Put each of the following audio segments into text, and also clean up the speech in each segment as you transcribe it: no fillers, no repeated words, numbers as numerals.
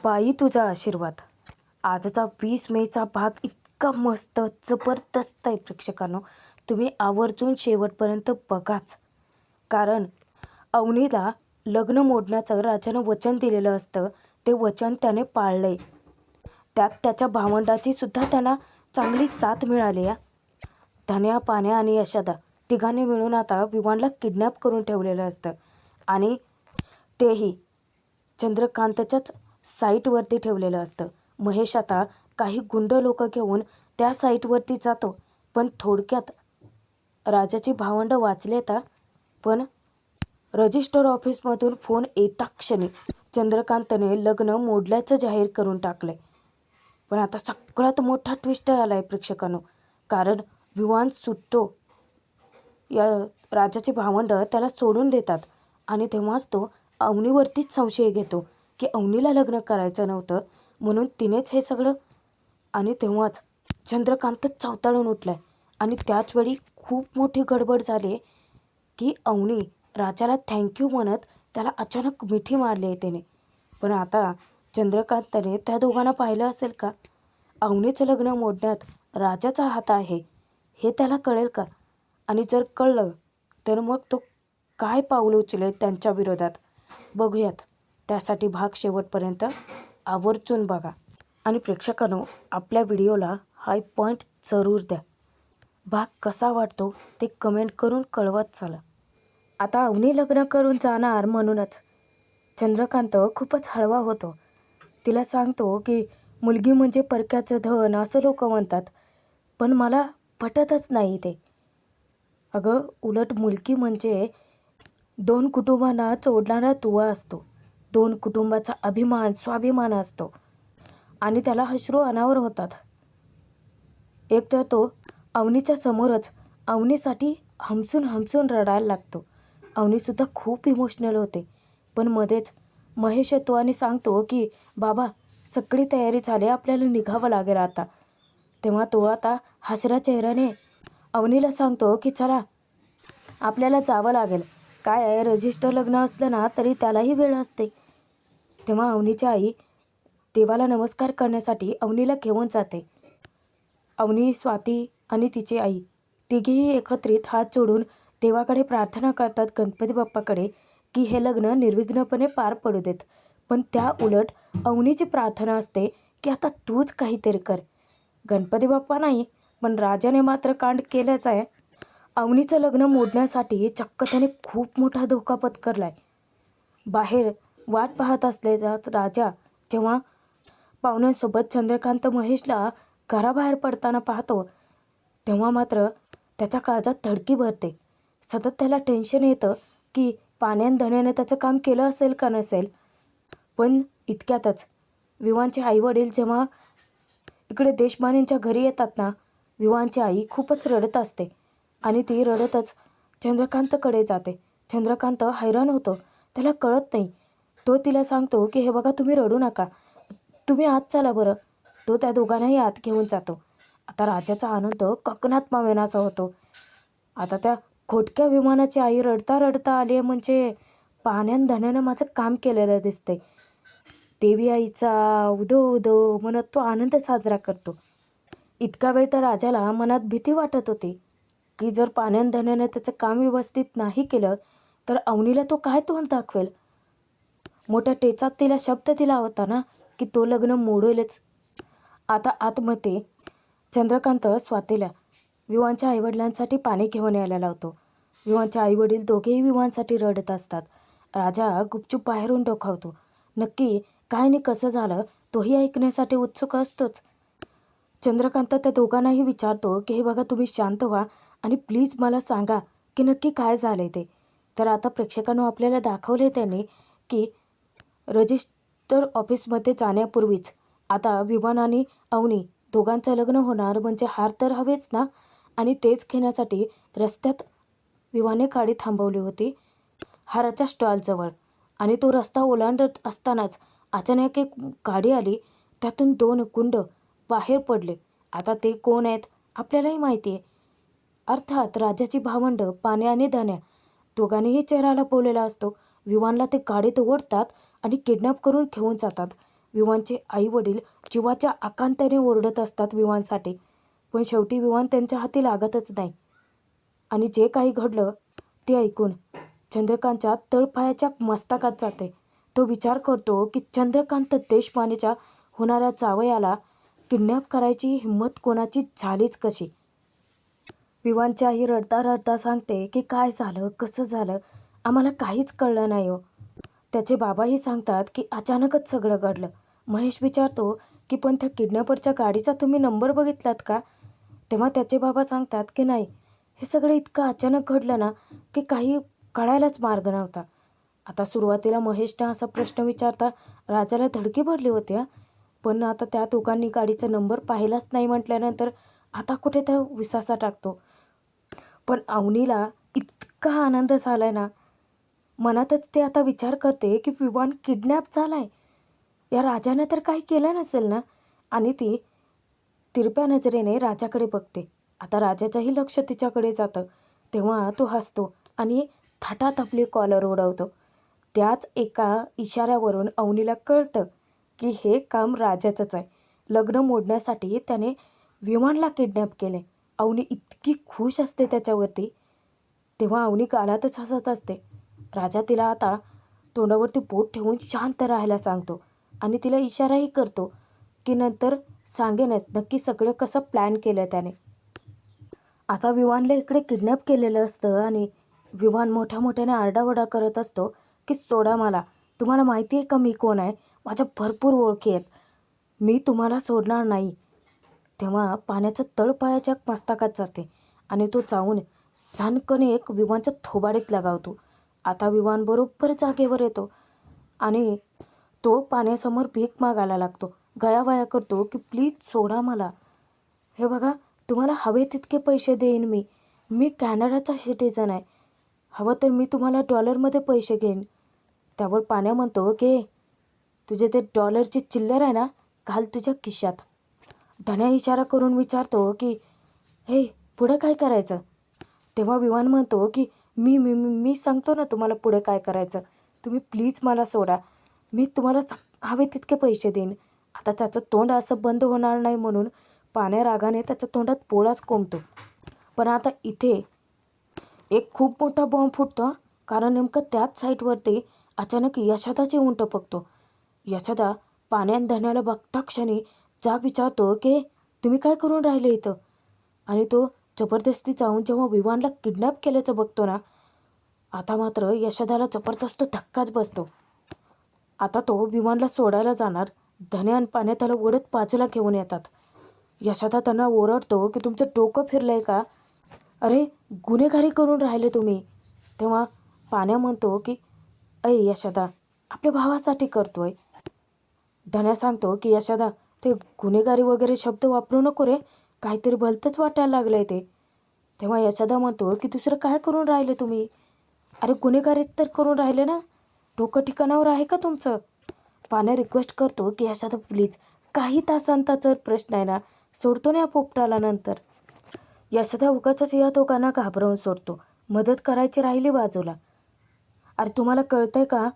बाई तुझा आशीर्वाद. आजचा 20 मेचा भाग इतका मस्त जबरदस्त आहे प्रेक्षकांनो, तुम्ही आवर्जून शेवटपर्यंत बघाच. कारण अवनीला लग्न मोडण्याचं राजानं वचन दिलेलं असतं, ते वचन त्याने पाळलंय. त्यात त्याच्या भावंडाची सुद्धा त्याला चांगली साथ मिळाली आहे. धन्या, पाण्या आणि यशोदा तिघांनी मिळून आता विवानला किडनॅप करून ठेवलेलं असतं आणि तेही चंद्रकांतच्याच साईटवरती ठेवलेलं असतं. महेश आता काही गुंड लोक घेऊन त्या साईटवरती जातो, पण थोडक्यात राजाची भावंडं वाचलेत. पण रजिस्टर ऑफिसमधून फोन येता क्षणी चंद्रकांतने लग्न मोडल्याचं जाहीर करून टाकलंय. पण आता सगळ्यात मोठा ट्विस्ट आला आहे प्रेक्षकांनो, कारण विवान सुटतो, या राजाची भावंडं त्याला सोडून देतात आणि तेव्हाच तो अवनीवरतीच संशय घेतो की अवनीला लग्न करायचं नव्हतं म्हणून तिनेच हे सगळं. आणि तेव्हाच चंद्रकांत चवताळून उठलाय आणि त्याचवेळी खूप मोठी गडबड झाली की अवनी राजाला थँक्यू म्हणत त्याला अचानक मिठी मारली आहे त्याने. पण आता चंद्रकांतने त्या दोघांना पाहिलं असेल का? अवनीचं लग्न मोडण्यात राजाचा हात आहे हे त्याला कळेल का? आणि जर कळलं तर मग तो काय पाऊल उचलेल त्यांच्या विरोधात, बघूयात. त्यासाठी भाग शेवटपर्यंत आवर्जून बघा. आणि प्रेक्षकांनो, आपल्या व्हिडिओला हाय पॉईंट जरूर द्या. भाग कसा वाटतो ते कमेंट करून कळवत चला. आता अवनी लग्न करून जाणार म्हणूनच चंद्रकांत खूपच हळवा होतो. तिला सांगतो की मुलगी म्हणजे परक्याचं धन असं लोक म्हणतात, पण मला पटतच नाही ते. अगं, उलट मुलगी म्हणजे 2 कुटुंबांना जोडणारा दुवा असतो, 2 कुटुंबाचा अभिमान स्वाभिमान असतो आणि त्याला अश्रू अनावर होतात. एक तर तो अवनीच्या समोरच अवनीसाठी हमसून हमसून रडायला लागतो. अवनीसुद्धा खूप इमोशनल होते. पण मध्येच महेश येतो आणि सांगतो की बाबा सगळी तयारी झाली, आपल्याला निघावं लागेल आता. तेव्हा तो आता हसऱ्या चेहऱ्याने अवनीला सांगतो की चला आपल्याला जावं लागेल. काय आहे, रजिस्टर लग्न असलं ना तरी त्यालाही वेळ असते. तेव्हा अवनीची आई देवाला नमस्कार करण्यासाठी अवनीला घेऊन जाते. अवनी, स्वाती आणि तिची आई तिघेही एकत्रित हात जोडून देवाकडे प्रार्थना करतात, गणपती बाप्पाकडे, की हे लग्न निर्विघ्नपणे पार पडू देत. पण त्या उलट अवनीची प्रार्थना असते की आता तूच काहीतरी कर. गणपती बाप्पा नाही, पण राजाने मात्र कांड केलंच आहे. अवनीचं लग्न मोडण्यासाठी चक्क त्याने खूप मोठा धोका पत्करलाय. बाहेर वाट पाहत असलेला राजा जेव्हा पाहुण्यांसोबत चंद्रकांत महेशला घराबाहेर पडताना पाहतो, तेव्हा मात्र त्याच्या काळजात धडकी भरते. सतत त्याला टेन्शन येतं की पाण्यान धन्याने त्याचं काम केलं असेल का नसेल. पण इतक्यातच विवानचे आईवडील जेव्हा इकडे देशपांडेंच्या घरी येतात ना, विवानची आई खूपच रडत असते आणि ती रडतच चंद्रकांतकडे जाते. चंद्रकांत हैराण होतो, त्याला कळत नाही. तो तिला सांगतो की हे बघा, तुम्ही रडू नका, तुम्ही आत चला बरं. तो त्या दोघांनाही आत घेऊन जातो. आता राजाचा आनंद ककनात मावेनासा होतो. आता त्या खोटक्या विमानाची आई रडता रडता आली आहे म्हणजे पाण्यान धन्यानं माझं काम केलेलं दिसतंय. देवी आईचा उदो उदो म्हणत तो आनंद साजरा करतो. इतका वेळ तर राजाला मनात भीती वाटत होती की जर पाण्यान धन्यानं त्याचं काम व्यवस्थित नाही केलं तर अवनीला तो काय तोंड दाखवेल. मोठ्या टेचात तिला शब्द दिला होता ना की तो लग्न मोडेलच. आता आतमध्ये चंद्रकांत स्वातीला विवानच्या आईवडिलांसाठी पाणी घेऊन यायला लावतो. विवानचे आईवडील दोघेही विवानसाठी रडत असतात. राजा गुपचूप बाहेरून डोकावतो. नक्की काय आणि कसं झालं तोही ऐकण्यासाठी उत्सुक असतोच. चंद्रकांत त्या दोघांनाही विचारतो की हे बघा, तुम्ही शांत व्हा आणि प्लीज मला सांगा की नक्की काय झालं ते. तर आता प्रेक्षकांना आपल्याला दाखवले त्यांनी की रजिस्टर ऑफिसमध्ये जाण्यापूर्वीच आता विवान आणि अवनी दोघांचं लग्न होणार म्हणजे हार तर हवेच ना. आणि तेच घेण्यासाठी रस्त्यात विवाने गाडी थांबवली होती हाराच्या स्टॉलजवळ. आणि तो रस्ता ओलांडत असतानाच अचानक एक गाडी आली, त्यातून 2 गुंड बाहेर पडले. आता ते कोण आहेत आपल्यालाही माहिती आहे. अर्थात राजाची भावंड पाण्या आणि धन्या दोघांनीही चेहरा लपवलेला असतो. विवानला ते गाडीत ओढतात आणि किडनॅप करून घेऊन जातात. विवानचे आई वडील जीवाच्या आकांत्याने ओरडत असतात विवानसाठी, पण शेवटी विवान त्यांच्या हाती लागतच नाही. आणि जे काही घडलं ते ऐकून चंद्रकांतच्या तळपायाच्या मस्तकात जाते. तो विचार करतो की चंद्रकांत देशपांडेच्या होणाऱ्या जावयाला किडनॅप करायची हिंमत कोणाची झालीच कशी. विवानची आई रडता रडता सांगते की काय झालं, कसं झालं, आम्हाला काहीच कळलं नाही हो. त्याचे बाबाही सांगतात की अचानकच सगळं घडलं. महेश विचारतो की पण त्या किडनॅपरच्या गाडीचा तुम्ही नंबर बघितलात का? तेव्हा त्याचे बाबा सांगतात की नाही, हे सगळं इतकं अचानक घडलं ना की काही कळायलाच मार्ग नव्हता. आता सुरुवातीला महेशने असा प्रश्न विचारता राजाला धडकी भरली होती, पण आता त्या दोघांनी गाडीचा नंबर पाहिलाच नाही म्हटल्यानंतर आता कुठे त्या विश्वासा टाकतो. पण अवनीला इतका आनंद झालाय ना, मनातच ते आता विचार करते की विवान किडनॅप झालाय, या राजाने तर काही केलं नसेल ना. आणि ती तिरप्या नजरेने राजाकडे बघते. आता राजाचंही लक्ष तिच्याकडे जातं. तेव्हा तो हसतो आणि थाटात आपली कॉलर उडवतो. त्याच एका इशाऱ्यावरून अवनीला कळतं की हे काम राजाचंच आहे. लग्न मोडण्यासाठी त्याने विमानला किडनॅप केले. अवनी इतकी खुश असते त्याच्यावरती. तेव्हा अवनी गालातच हसत असते. राजा तिला आता तोंडावरती बोट ठेवून शांत राहायला सांगतो आणि तिला इशाराही करतो की नंतर सांगेनच नक्की सगळं कसं प्लॅन केलं त्याने. आता विवानला इकडे किडनॅप केलेलं असतं आणि विवान मोठ्या मोठ्याने आरडाओरडा करत असतो की सोडा मला, तुम्हाला माहिती आहे का मी कोण आहे, माझ्या भरपूर ओळखी आहेत, मी तुम्हाला सोडणार नाही. तेव्हा पाण्याचं तळपायाच्या मस्तकात जाते आणि तो जाऊन सनकने एक विवानच्या थोबाडीत लगावतो. आता विवान बरोबर जागेवर येतो आणि तो पाण्यासमोर भीक मागायला लागतो. गयावया करतो की प्लीज सोडा मला, हे बघा तुम्हाला हवे तितके पैसे देईन मी, मी कॅनडाचा सिटिझन आहे, हवं तर मी तुम्हाला डॉलरमध्ये पैसे घेईन. त्यावर पाण्या म्हणतो की तुझे ते डॉलरची चिल्लर आहे ना, घाल तुझ्या खिशात. धन्या इशारा करून विचारतो की हे पुढं काय करायचं. तेव्हा विवान म्हणतो की मी मी मी सांगतो ना तुम्हाला पुढे काय करायचं, तुम्ही प्लीज मला सोडा, मी तुम्हाला हवे तितके पैसे देईन. आता त्याचं तोंड असं बंद होणार नाही म्हणून पाण्या रागाने त्याच्या तोंडात पोळाच कोंबतो. पण आता इथे एक खूप मोठा बॉम्ब फुटतो, कारण नेमकं त्याच साईटवरती अचानक यशोदाची ऊंट टपकतो. यशोदा पाण्यात धन्याला बघता क्षणी जाब विचारतो की तुम्ही काय करून राहिले इथं. आणि तो जबरदस्ती जाऊन जेव्हा विवानला किडनॅप केल्याचं बघतो ना, आता मात्र यशोदाला जबरदस्त धक्काच बसतो. आता तो विमानला सोडायला जाणार, धन्या आणि पाण्या त्याला ओढत बाजूला घेऊन येतात. यशोदा त्यांना ओरडतो की तुमचं डोकं फिरलंय का, अरे गुन्हेगारी करून राहिले तुम्ही. तेव्हा पाण्या म्हणतो की ऐ यशोदा, आपल्या भावासाठी करतोय. धन्या सांगतो की यशोदा ते गुन्हेगारी वगैरे शब्द वापरू नको रे, काहीतरी भलतंच वाटायला लागलंय ते. तेव्हा यशोदा म्हणतो की दुसरं काय करून राहिले तुम्ही, अरे गुन्हेगारीच तर करून राहिले ना, डोकं ठिकाणावर आहे का तुमचं. पाण्या रिक्वेस्ट करतो की यशोदा प्लीज, काही तासांताचा प्रश्न आहे ना, सोडतो ना या पोपटाला नंतर. यशोदा उगाचच या दोघांना घाबरवून सोडतो, मदत करायची राहिली बाजूला. अरे तुम्हाला कळतंय का,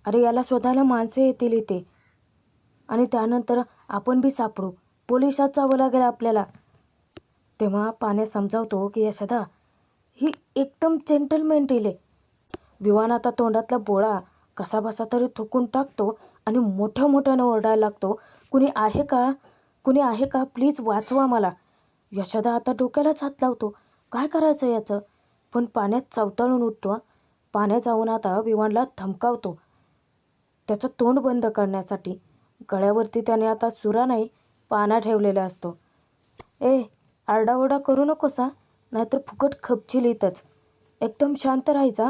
अरे याला शोधायला माणसे येतील इथे आणि त्यानंतर आपण बी सापडू, पोलिसात जावं लागेल आपल्याला. तेव्हा पाण्या समजावतो की यशोदा ही एकदम जेंटलमॅन डील आहे. विवान आता तोंडातला बोळा कसा बसा तरी थुकून टाकतो आणि मोठ्या मोठ्यानं ओरडायला लागतो, कुणी आहे का, कुणी आहे का, प्लीज वाचवा मला. यशोदा आता डोक्यालाच हात लावतो, काय करायचं याचं. पण पाण्यात चवताळून उठतो. पाण्यात जाऊन आता विवानला धमकावतो त्याचं तोंड बंद करण्यासाठी. गळ्यावरती त्याने आता सुरा नाही पाना ठेवलेला असतो. ए आरडाओरडा करू नकोस, नाहीतर फुकट खपशील इथंच, एकदम शांत राहायचा.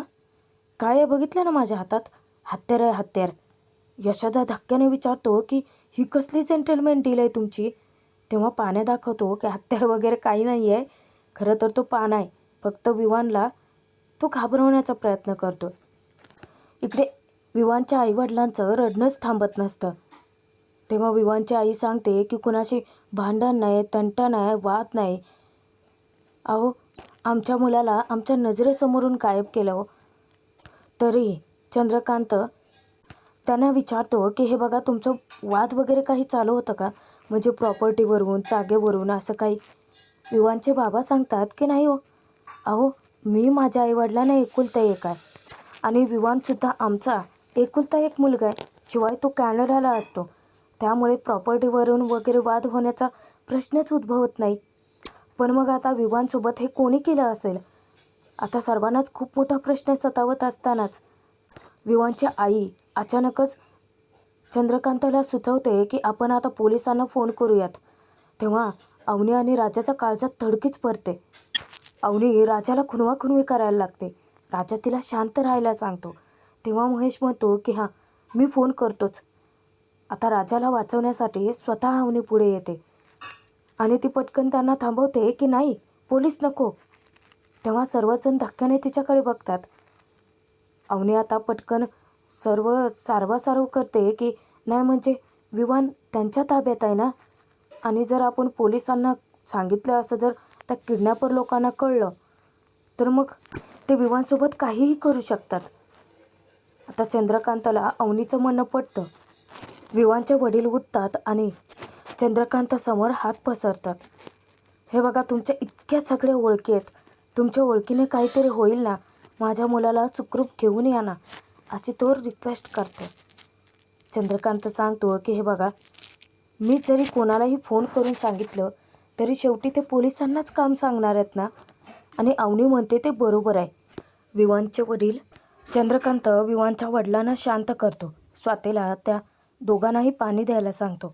काय आहे बघितलं ना माझ्या हातात, हत्यार आहे हत्यार. यशोदा धक्क्याने विचारतो की ही कसली जेंटलमॅन डील आहे तुमची. तेव्हा पाण्या दाखवतो की हत्यार वगैरे काही नाही आहे, खरं तर तो पान आहे, फक्त विवानला तो घाबरवण्याचा प्रयत्न करतो. इकडे विवानच्या आईवडिलांचं रडणंच थांबत नसतं. तेव्हा विवानची आई सांगते की कुणाशी भांडण नाही, तंटा नाही, वाद नाही. अहो आमच्या मुलाला आमच्या नजरेसमोरून गायब केलं हो, तरी चंद्रकांत त्यांना विचारतो की हे बघा तुमचं वाद वगैरे काही चालू होतं का, म्हणजे प्रॉपर्टीवरून जागेवरून असं काही. विवानचे बाबा सांगतात की नाही हो, अहो मी माझ्या आईवडिलांना एकुलता एक आहे आणि विवानसुद्धा आमचा एकुलता एक मुलगा आहे, शिवाय तो कॅनडाला असतो, त्यामुळे प्रॉपर्टीवरून वगैरे वाद होण्याचा प्रश्नच उद्भवत नाही. पण मग आता विवानसोबत हे कोणी केलं असेल, आता सर्वांनाच खूप मोठा प्रश्न सतावत असतानाच विवानची आई अचानकच चंद्रकांतला सुचवते की आपण आता पोलिसांना फोन करूयात. तेव्हा अवनी आणि राजाच्या काळजात धडकीच पडते. अवनी राजाला खुणवाखुणवी करायला लागते. राजा तिला शांत राहायला सांगतो. तेव्हा महेश म्हणतो की हां मी फोन करतोच. आता राजाला वाचवण्यासाठी स्वतः अवनी पुढे येते आणि ती पटकन त्यांना थांबवते की नाही पोलीस नको. तेव्हा सर्वजण धक्क्याने तिच्याकडे बघतात. अवनी आता पटकन सारवासारव करते की नाही म्हणजे विवान त्यांच्या ताब्यात आहे ना, आणि जर आपण पोलिसांना सांगितलं असं जर त्या किडनॅपर लोकांना कळलं तर मग ते विवानसोबत काहीही करू शकतात. आता चंद्रकांतला अवनीचं म्हणणं पटतं. विवानचे वडील उठतात आणि चंद्रकांतसमोर हात पसरतात. हे बघा तुमच्या इतक्या सगळ्या ओळखी आहेत, तुमच्या ओळखीने काहीतरी होईल ना, माझ्या मुलाला सुखरूप घेऊन या ना, अशी तो रिक्वेस्ट करतो. चंद्रकांत सांगतो की हे बघा मी जरी कोणालाही फोन करून सांगितलं तरी शेवटी ते पोलिसांनाच काम सांगणार आहेत ना, आणि अवनी म्हणते ते बरोबर आहे. विवानचे वडील चंद्रकांत विवानच्या वडिलांना शांत करतो. स्वातीला त्या दोघांनाही पाणी द्यायला सांगतो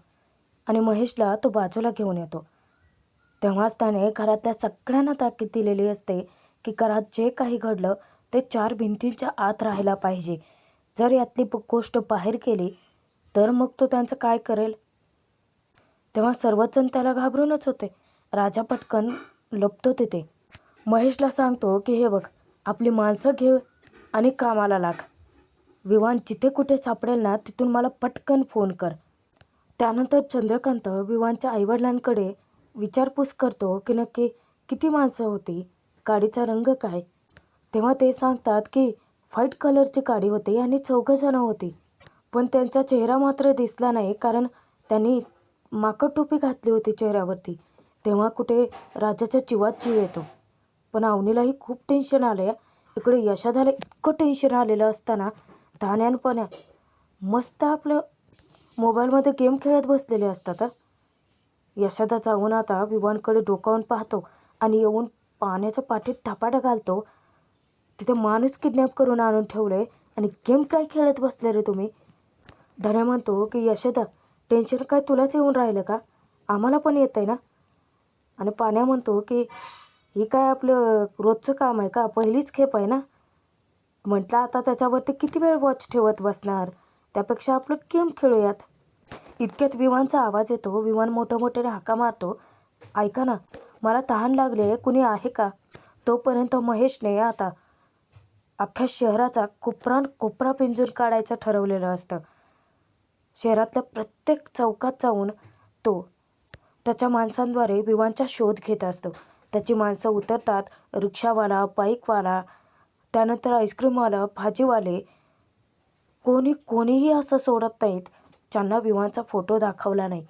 आणि महेशला तो बाजूला घेऊन येतो. तेव्हाच त्याने घरातल्या सगळ्यांना ताकीद दिलेली असते की घरात जे काही घडलं ते 4 भिंतींच्या आत राहायला पाहिजे. जर यातली गोष्ट बाहेर गेली तर मग तो त्यांचं काय करेल. तेव्हा सर्वजण त्याला घाबरूनच होते. राजा पटकन लपतो तिथे. महेशला सांगतो की हे बघ आपली माणसं घे आणि कामाला लाग. विवान जिथे कुठे सापडेल ना तिथून मला पटकन फोन कर. त्यानंतर चंद्रकांत विवानच्या आईवडिलांकडे विचारपूस करतो की नक्की किती माणसं होती, गाडीचा रंग काय. तेव्हा ते सांगतात की व्हाईट कलरची गाडी होती आणि 4 जणं होती. पण त्यांचा चेहरा मात्र दिसला नाही, कारण त्यांनी माकड टोपी घातली होती चेहऱ्यावरती. तेव्हा कुठे राजाच्या जीवात जीव येतो. पण अवनीलाही खूप टेन्शन आलं. इकडे यशोदाला इतकं टेन्शन आलेलं असताना धान्यानपण्या मस्त आपलं मोबाईलमध्ये गेम खेळत बसलेले असतात. यशोदा जाऊन आता विवानकडे डोकावून पाहतो आणि येऊन पाण्याच्या पाठीत धपाटा घालतो. तिथे माणूस किडनॅप करून आणून ठेवले आणि गेम काय खेळत बसले रे तुम्ही. धन्या म्हणतो की यशोदा टेन्शन काय तुलाच येऊन राहिलं का, आम्हाला पण येत आहे ना. आणि पाण्या म्हणतो की ही काय आपलं रोजचं काम आहे का, पहिलीच खेप आहे ना. म्हटलं आता त्याच्यावरती किती वेळ वॉच ठेवत बसणार, त्यापेक्षा आपलं गेम खेळूयात. इतक्यात विवानचा आवाज येतो. विवान मोठ्याने हाका मारतो, ऐका ना मला तहान लागले, कुणी आहे का. तोपर्यंत महेशने आता अख्ख्या शहराचा कोपरा पिंजून काढायचं ठरवलेलं असतं. शहरातल्या प्रत्येक चौकात जाऊन तो त्याच्या माणसांद्वारे विवानचा शोध घेत असतो. त्याची माणसं उतरतात, रिक्षावाला, बाईकवाला, त्यानंतर आईस्क्रीमवाला, भाजीवाले, कोणीही असं सोडत नाहीत ज्यांना विवानचा फोटो दाखवला नाही.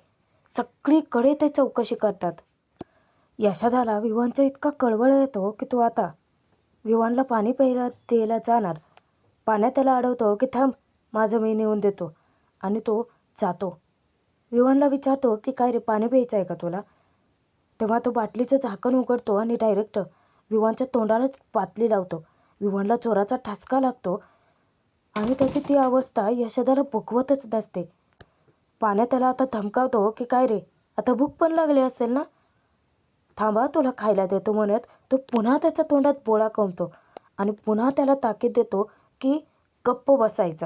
सगळीकडे ते चौकशी करतात. यशोदाला विवानचा इतका कळवळ येतो की तो आता विवानला पाणी द्यायला जाणार. पाण्यात त्याला अडवतो की थांब माझं मी नेऊन देतो, आणि तो जातो. विवानला विचारतो की काय रे पाणी प्यायचं आहे का तुला. तेव्हा तो बाटलीचं झाकण उघडतो आणि डायरेक्ट विवानच्या तोंडालाच बाटली लावतो. विवानला जोराचा ठसका लागतो आणि त्याची ती अवस्था यशोदाला बघवतच नसते. पाण्यात त्याला आता धमकावतो की काय रे आता भूक पण लागली असेल ना, थांबा तुला खायला देतो म्हणत तो पुन्हा त्याच्या तोंडात बोळा कोंबतो आणि पुन्हा त्याला ताकीद देतो की गप्प बसायचं.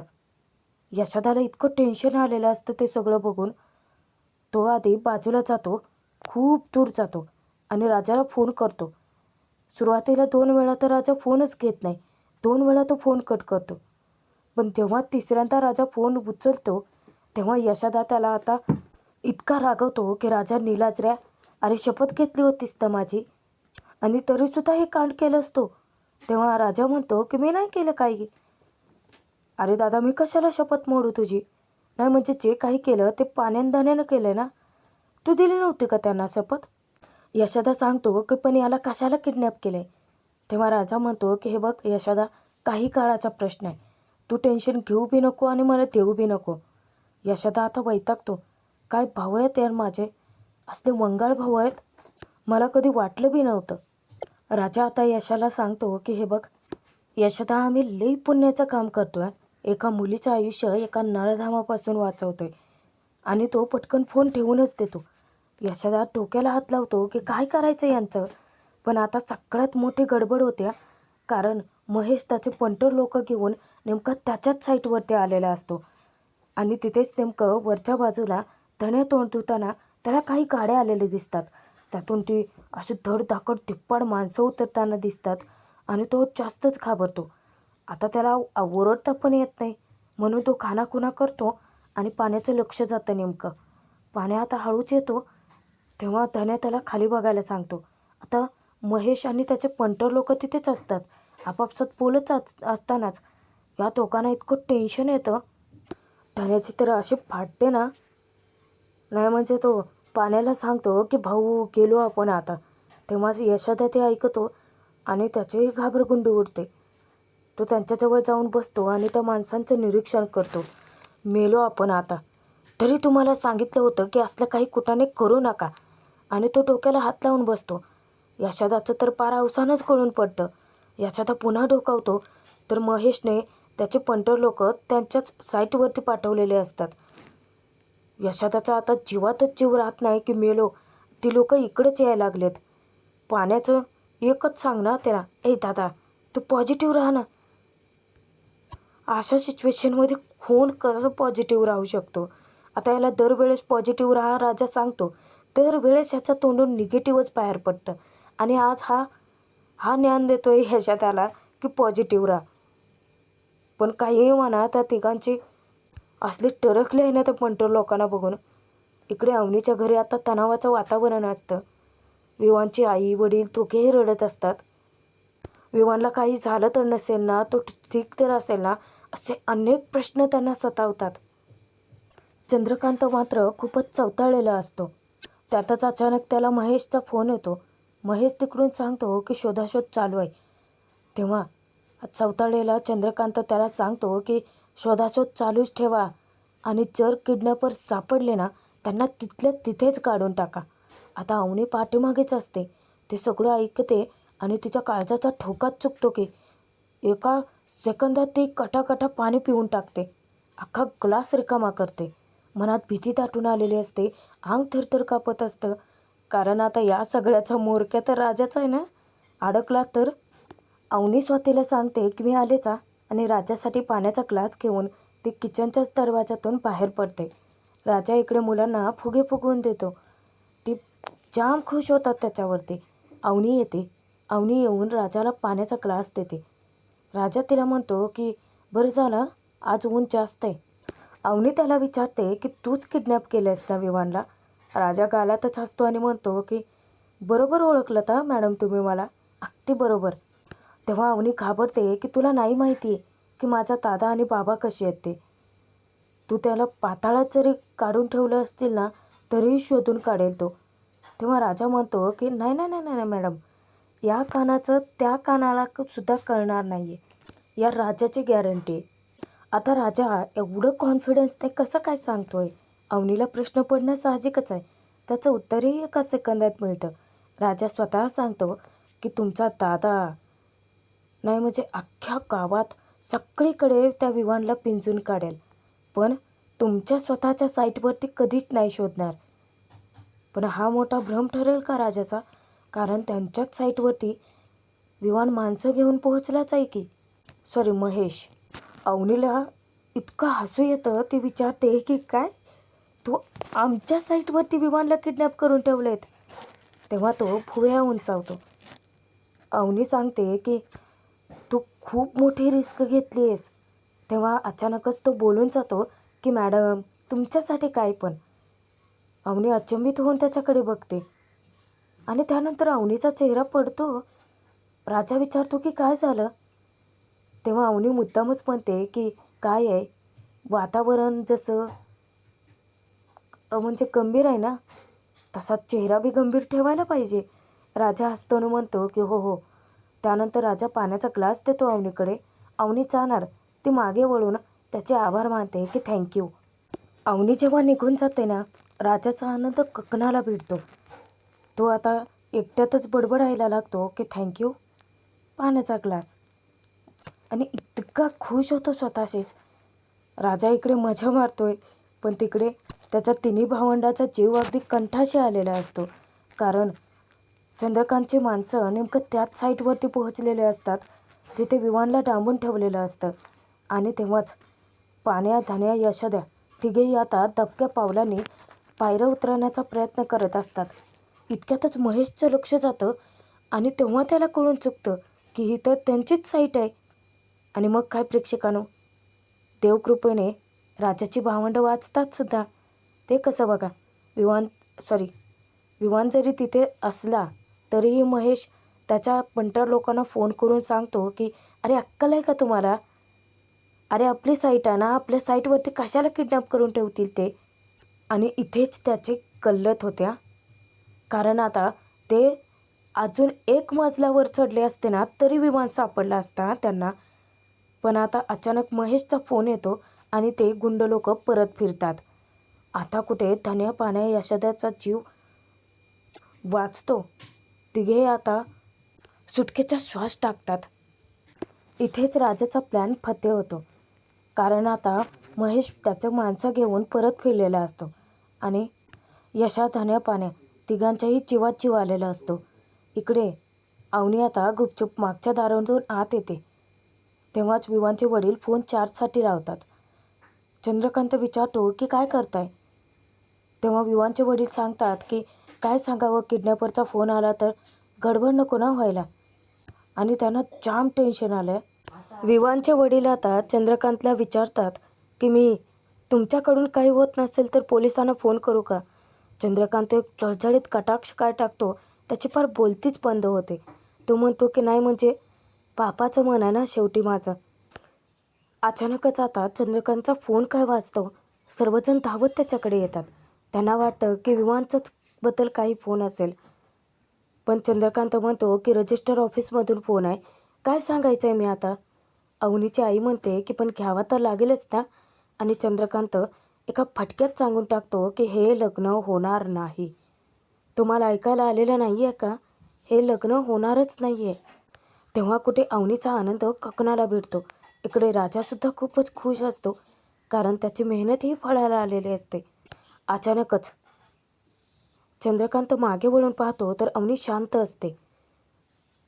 यशोदाला इतकं टेन्शन आलेलं असतं ते सगळं बघून. तो आधी बाजूला जातो, खूप दूर जातो आणि राजाला फोन करतो. सुरुवातीला 2 वेळा तर राजा फोनच घेत नाही, 2 वेळा तो फोन कट करतो. पण जेव्हा तिसऱ्यांदा राजा फोन उचलतो तेव्हा यशोदा त्याला आता इतका रागवतो की राजा निलाजऱ्या, अरे शपथ घेतली होतीस तर माझी, आणि तरीसुद्धा हे कांड केलंस तो. तेव्हा राजा म्हणतो की मी नाही केलं काही. अरे दादा, मी कशाला शपथ मोडू तुझी? नाही म्हणजे जे काही केलं ते पाण्यानं दाण्यानं केलं ना. तू दिली नव्हती का त्यांना शपथ? यशोदा सांगतो की पण याला कशाला किडनॅप केलंय? तेव्हा राजा म्हणतो की हे बघ यशोदा, काही काळाचा प्रश्न आहे. तू टेन्शन घेऊ बी नको आणि मला देऊ बी नको. यशोदा आता वैतागतो. काय भाऊ आहेत यार माझे, असले वंगाळ भाऊ आहेत. मला कधी वाटलं बी नव्हतं. राजा आता यशाला सांगतो की हे बघ यशोदा, आम्ही लई पुण्याचं काम करतोय. एका मुलीचं आयुष्य एका नरधामापासून वाचवतोय आणि तो पटकन फोन ठेवूनच देतो. यशोदा डोक्याला हात लावतो की काय करायचं यांचं. पण आता सगळ्यात मोठी गडबड होत्या, कारण महेश त्याचे पंटर लोक घेऊन नेमका त्याच्याच साईटवरती आलेला असतो आणि तिथेच नेमकं वरच्या बाजूला धन्या तोंड धुताना त्याला काही गाड्या आलेले दिसतात. त्यातून ती अशी धडधाकट धिप्पाड माणसं उतरताना दिसतात आणि तो जास्तच घाबरतो. आता त्याला ओरडता पण येत नाही, म्हणून तो खानाखुणा करतो आणि पाण्याचं लक्ष जातं नेमकं. पाण्या आता हळूच येतो. तेव्हा धन्या त्याला खाली बघायला सांगतो. आता महेश आणि त्याचे पंटर लोक तिथेच असतात. आपापसात बोलत असतानाच या दोघांना इतकं टेन्शन येतं. धन्याची तर अशी फाटते ना. नाही म्हणजे तो पाण्याला सांगतो की भाऊ गेलो आपण आता. तेव्हा यशोदा ते ऐकतो आणि त्याचेही घाबरगुंडी उडते. तो त्यांच्याजवळ जाऊन बसतो आणि त्या माणसांचं निरीक्षण करतो. मेलो आपण आता. तरी तुम्हाला सांगितलं होतं की असलं काही कुटाने करू नका. आणि तो डोक्याला हात लावून बसतो. यशोदाचं तर पार अवसानच गळून पडतं. यशोदा पुन्हा डोकावतो तर महेशने त्याचे पंटर लोक त्यांच्याच साईटवरती पाठवलेले असतात. यशोदाचा आता जीवातच जीव राहत नाही की मेलो, ती लोक इकडेच यायला लागलेत. पाण्याचं एकच सांग ना त्याला, ए दादा तू पॉझिटिव्ह राहा ना. अशा सिच्युएशनमध्ये कोण कसं पॉझिटिव्ह राहू शकतो? आता याला दरवेळेस पॉझिटिव्ह राहा राजा सांगतो, दरवेळेस ह्याच्या तोंडून निगेटिव्हच बाहेर पडतं. आणि आज हा ज्ञान देतोय ह्याच्यात की पॉझिटिव्ह राहा. पण काहीही म्हणा, त्या तिघांची असली टरकली आहे ना त्या पंटर लोकांना बघून. इकडे अवनीच्या घरी आता तणावाचं वातावरण असतं. विवानची आई वडील दोघेही रडत असतात. विवानला काही झालं तर नसेल ना, तो ठीक तर असेल ना, असे अनेक प्रश्न त्यांना सतावतात. चंद्रकांत मात्र खूपच चवताळलेला असतो. त्यातच अचानक त्याला महेशचा फोन येतो. महेश तिकडून सांगतो की शोधाशोध चालू आहे. तेव्हा चवताळलेला चंद्रकांत त्याला सांगतो की शोधाशोध चालूच ठेवा आणि जर किडनॅपर सापडले ना, त्यांना तिथल्या तिथेच काढून टाका. आता अवनी पाठीमागेच असते. ते सगळं ऐकते आणि तिच्या काळजाचा ठोकाच चुकतो की एका सेकंदात ती कटाकटा पाणी पिऊन टाकते. अख्खा ग्लास रिकामा करते. मनात भीती दाटून आलेली असते. अंग थरथर कापत असतं. कारण आता या सगळ्याचा मोरक्या तर राजाचा आहे ना. अडकला तर. अवनी स्वातीला सांगते की मी आलेच आणि राजासाठी पाण्याचा ग्लास घेऊन ती किचनच्याच दरवाजातून बाहेर पडते. राजा इकडे मुलांना फुगे फुगवून देतो. ती जाम खुश होतात त्याच्यावरती. अवनी येते. अवनी येऊन राजाला पाण्याचा ग्लास देते. राजा तिला म्हणतो की बरं झालं, आज ऊन जास्त आहे. अवनी त्याला विचारते की तूच किडनॅप केलंयस ना विवानला? राजा गालातच हसतो आणि म्हणतो की बरोबर ओळखलं का मॅडम तुम्ही मला, अगदी बरोबर. तेव्हा अवनी घाबरते की तुला नाही माहिती की माझा दादा आणि बाबा कसे आहेत ते. तू त्याला पाताळात जरी काढून ठेवलं असतील ना, तरीही शोधून काढेल तो. तेव्हा राजा म्हणतो की नाही नाही नाही नाही मॅडम, या कानाचं त्या कानाला सुद्धा कळणार नाही आहे, या राजाची गॅरंटी आहे. आता राजा एवढं कॉन्फिडन्सने कसं काय सांगतोय? अवनीला प्रश्न पडणं साहजिकच आहे. त्याचं उत्तरही एका सेकंदात मिळतं. राजा स्वतः सांगतो की तुमचा दादा नाही म्हणजे अख्ख्या गावात सगळीकडे त्या विवानला पिंजून काढेल, पण तुमच्या स्वतःच्या साईटवरती कधीच नाही शोधणार. पण हा मोठा भ्रम ठरेल का राजाचा? कारण त्यांच्याच साईटवरती विमान माणसं घेऊन पोहोचलाच आहे की. सॉरी महेश. अवनीला इतकं हसू येतं. ती विचारते की काय, तू आमच्या साईटवरती विमानला किडनॅप करून ठेवलेत? तेव्हा तो भुवया उंचावतो. अवनी सांगते की तू खूप मोठी रिस्क घेतली आहेस. तेव्हा अचानकच तो बोलून जातो की मॅडम तुमच्यासाठी काय पण. अवनी अचंबित होऊन त्याच्याकडे बघते आणि त्यानंतर अवनीचा चेहरा पडतो. राजा विचारतो की काय झालं? तेव्हा अवनी मुद्दामच म्हणते की काय आहे, वातावरण जसं म्हणजे गंभीर आहे ना, तसा चेहरा बी गंभीर ठेवायला पाहिजे. राजा हसतो आणि म्हणतो की हो हो. त्यानंतर राजा पाण्याचा ग्लास देतो अवनीकडे. अवनी जाणार, ती मागे वळून त्याचे आभार मानते की थँक्यू. अवनी जेव्हा निघून जाते ना, राजाचा आनंद गगनाला भिडतो. तो आता एकट्यातच बडबडायला लागतो की थँक्यू, पाण्याचा ग्लास, आणि इतका खुश होतो स्वतःशीच. राजा इकडे मजा मारतोय, पण तिकडे त्याच्या तिन्ही भावंडाचा जीव अगदी कंठाशी आलेला असतो. कारण चंद्रकांतची माणसं नेमकं त्याच साईटवरती पोहोचलेले असतात जिथे विमानला डांबून ठेवलेलं असतं. आणि तेव्हाच पाण्या, धन्या, यशोदा तिघेही आता दबक्या पावलांनी पायऱ्या उतरण्याचा प्रयत्न करत असतात. इतक्यातच महेशचं लक्ष जातं आणि तेव्हा त्याला कळून चुकतं की ही तर त्यांचीच साईट आहे. आणि मग काय प्रेक्षकांनो, देवकृपेने राजाची भावंडं वाचतात सुद्धा. ते कसं बघा, विमान जरी तिथे असला तरीही महेश त्याच्या पंटर लोकांना फोन करून सांगतो की अरे अक्कल आहे का तुम्हाला? अरे आपली साईट आहे ना, आपल्या साईटवरती कशाला किडनॅप करून ठेवतील ते? आणि इथेच त्याचे गल्लत होत्या. कारण आता ते अजून एक मजल्यावर चढले असते ना तरी विमान सापडला असता त्यांना. पण आता अचानक महेशचा फोन येतो आणि ते गुंड लोक परत फिरतात. आता कुठे धन्या, पाण्या, यशोदाचा जीव वाचतो. तिघे आता सुटकेचा श्वास टाकतात. इथेच राजाचा प्लॅन फते होतो. कारण आता महेश त्याचं माणसं घेऊन परत फिरलेला असतो आणि यशा, धन्या, पाण्या तिघांच्याही जीवात जीव आलेला असतो. इकडे अवनी आता गुपचूप मागच्या दारातून आत येते. तेव्हाच विवानचे वडील फोन चार्जसाठी लावतात. चंद्रकांत विचारतो की काय करताय? तेव्हा विवानचे वडील सांगतात की काय सांगावं, किडनॅपरचा फोन आला तर गडबड नको ना व्हायला. आणि त्यांना जाम टेन्शन आलं आहे. विवानचे वडील आता चंद्रकांतला विचारतात की मी तुमच्याकडून काही होत नसेल तर पोलिसांना फोन करू का? चंद्रकांत एक जळजळीत कटाक्ष काय टाकतो, त्याची फार बोलतीच बंद होते. तो म्हणतो की नाही म्हणजे पापाचं मन आहे ना शेवटी माझं. अचानकच आता चंद्रकांतचा फोन काय वाजतो. सर्वजण धावत त्याच्याकडे येतात. त्यांना वाटतं की विमानचंच बद्दल काही फोन असेल. पण चंद्रकांत म्हणतो की रजिस्टर ऑफिसमधून फोन आहे, काय सांगायचं आहे मी आता? अवनीची आई म्हणते की पण घ्यावा तर लागेलच ना. आणि चंद्रकांत एका फटक्यात सांगून टाकतो की हे लग्न होणार नाही. तुम्हाला ऐकायला आलेलं नाही आहे का? हे लग्न होणारच नाही आहे. तेव्हा कुठे अवनीचा आनंद गगनाला भिडतो. इकडे राजासुद्धा खूपच खुश असतो, कारण त्याची मेहनतही फळाला आलेली असते. अचानकच चंद्रकांत मागे वळून पाहतो तर अवनी शांत असते.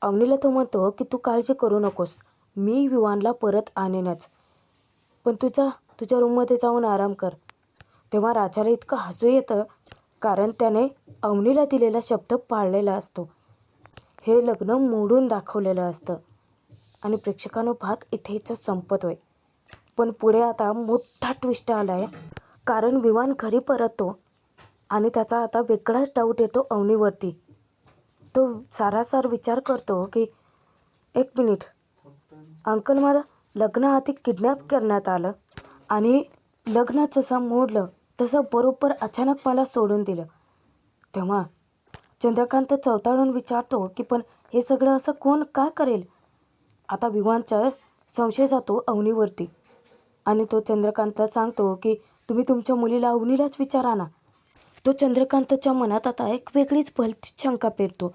अवनीला तो म्हणतो की तू काळजी करू नकोस, मी विवानला परत आणेनच, पण तुझ्या रूममध्ये जाऊन आराम कर. तेव्हा राजाला इतकं हसू येतं, कारण त्याने अवनीला दिलेला शब्द पाळलेला असतो. हे लग्न मोडून दाखवलेलं असतं. आणि प्रेक्षकांनो, भाग इथेच संपतोय. पण पुढे आता मोठा ट्विस्ट आला आहे. कारण विमान घरी परततो आणि त्याचा आता वेगळाच डाऊट येतो अवनीवरती. तो सारासार विचार करतो की एक मिनिट, अंकल मला लग्नाआधी किडनॅप करण्यात आलं आणि लग्न जसं मोडलं तसं बरोबर अचानक मला सोडून दिलं. तेव्हा चंद्रकांत चवताळून विचारतो की पण हे सगळं असं कोण का करेल? आता विवानचा संशय जातो अवनीवरती आणि तो चंद्रकांतला सांगतो की तुम्ही तुमच्या मुलीला अवनीलाच विचारा ना. तो चंद्रकांतच्या मनात आता एक वेगळीच भलतीच शंका पेरतो,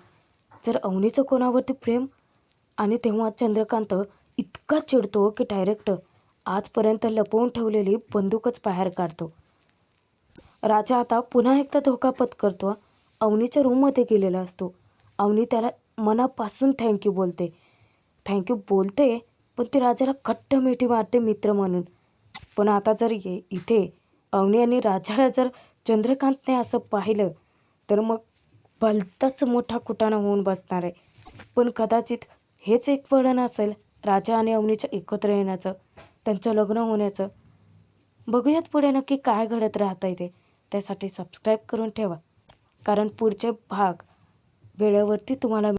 जर अवनीचं कोणावरती प्रेम. आणि तेव्हा चंद्रकांत इतका चिडतो की डायरेक्ट आजपर्यंत लपवून ठेवलेली बंदूकच बाहेर काढतो. राजा आता पुन्हा एकदा धोका पत्करतो. अवनीच्या रूममध्ये गेलेला असतो. अवनी त्याला मनापासून थँक्यू बोलते, पण ती राजाला घट्ट मिठी मारते मित्र म्हणून. पण आता जर इथे अवनी आणि राजाला जर चंद्रकांतने असं पाहिलं तर मग भलताच मोठा कुटाणा होऊन बसणार आहे. पण कदाचित हेच एक वळण असेल राजा आणि अवनीचं एकत्र येण्याचं, त्यांचं लग्न होण्याचं. बघूयात पुढे नक्की काय घडत राहतं ते. त्यासाठी सबस्क्राईब करून ठेवा, कारण पुढचे भाग वेळेवरती तुम्हाला